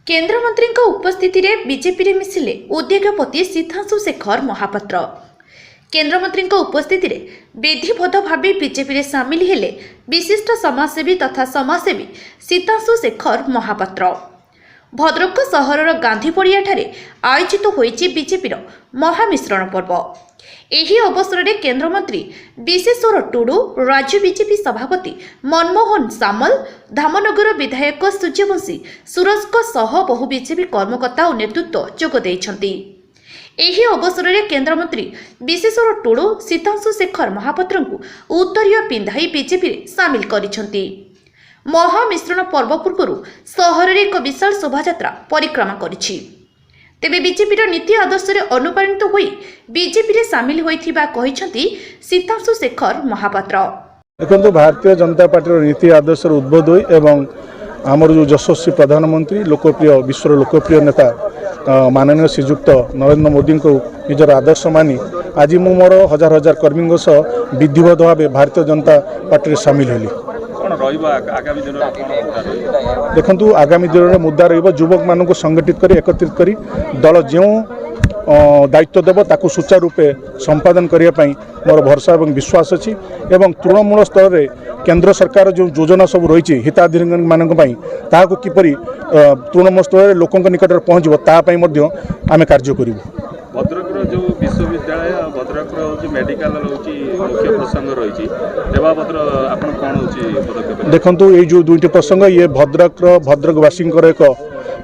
केन्द्रमंत्री उपस्थिति में बीजेपी मिसिले उद्योगपति सिद्धांशु शेखर महापात्र। केन्द्रमंत्री उपस्थिति में विधिवत भाव बीजेपी सामिल हेले विशिष्ट समाजसेवी तथा समाजसेवी सिद्धांशु शेखर महापात्र। भद्रक सहर गांधी पड़िया आयोजित होइछि बीजेपी महामिश्रण पर्व। एही अवसर में केन्द्रमंत्री विशेश्वर टुडू, राज्य बीजेपी सभापति मनमोहन सामल, धामनगर विधायक सूर्यवंशी सूरजक सह बहु बीजेपी कर्मकर्ता और नेतृत्व जोग देइछन्ति। एही अवसर में केन्द्रमंत्री विशेश्वर टुडू सिद्धांशु शेखर महापात्र को उत्तरीय पिंधाई बीजेपी सामिल करिछन्ति। महामिश्रण पर्व पूर्व सहर में एक विशाल शोभायात्रा परिक्रमा करिछि। तेबे बीजेपी नीति आदर्श अनुप्राणित होई बीजेपी सामिल होइथिबा कहिसंती सिद्धांशु शेखर महापात्र। देखो भारतीय जनता पार्टी नीति आदर्श उद्बोध हुई एवं आमर जो यशस्वी प्रधानमंत्री लोकप्रिय विश्व लोकप्रिय नेता माननीय श्रीजुक्त नरेंद्र मोदी को निजर आदर्श मानी आज मु मोर हजार हजार कर्मी सह विधिवत भाव भारतीय जनता पार्टी सामिल होली। देखु आगामी दिन में मुद्दा रुवक मान संगठित कर एकत्रित कर दल जो दायित्व देव ताकू सुचारू रूपे संपादन करने मोर भरसा और विश्वास अच्छी एवं तृणमूल स्तर में केंद्र सरकार जो योजना सब रही हिताधिकारी मान किपरि तृणमूल स्तर में लोकों निकट में पहुँचो आम कार्य करूँ। भद्रक जो विश्वविद्यालय भद्रक मेडिकल मुख्य प्रसंग रही देखु ये जो दुईटी प्रसंग ये भद्रकवासी एक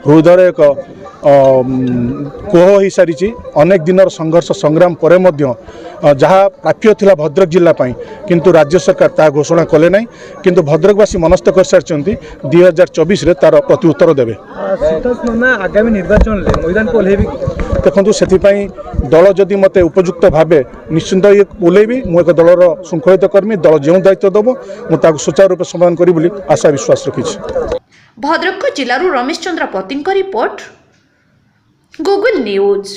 हृदय एक कोह हो सारी अनेक दिन संघर्ष संग्राम पर जहाँ प्राप्य थिला भद्रक जिला किंतु राज्य सरकार ता घोषणा कले ना किंतु भद्रकवासी मनस्थ कर सारी 2024 रे तार प्रत्युत्तर देवे। आगामी निर्वाचन मैदान को देखो से दल जदि मत उपयुक्त भाव निश्चिंत ये ओल्लैबी मु एक दलर श्रृंखलित कर्मी दल जो दायित्व देव मुझे सुचारू रूप समाधान करी आशा विश्वास रखी। भद्रक जिलूर रमेश चंद्र पति रिपोर्ट, गूगल न्यूज।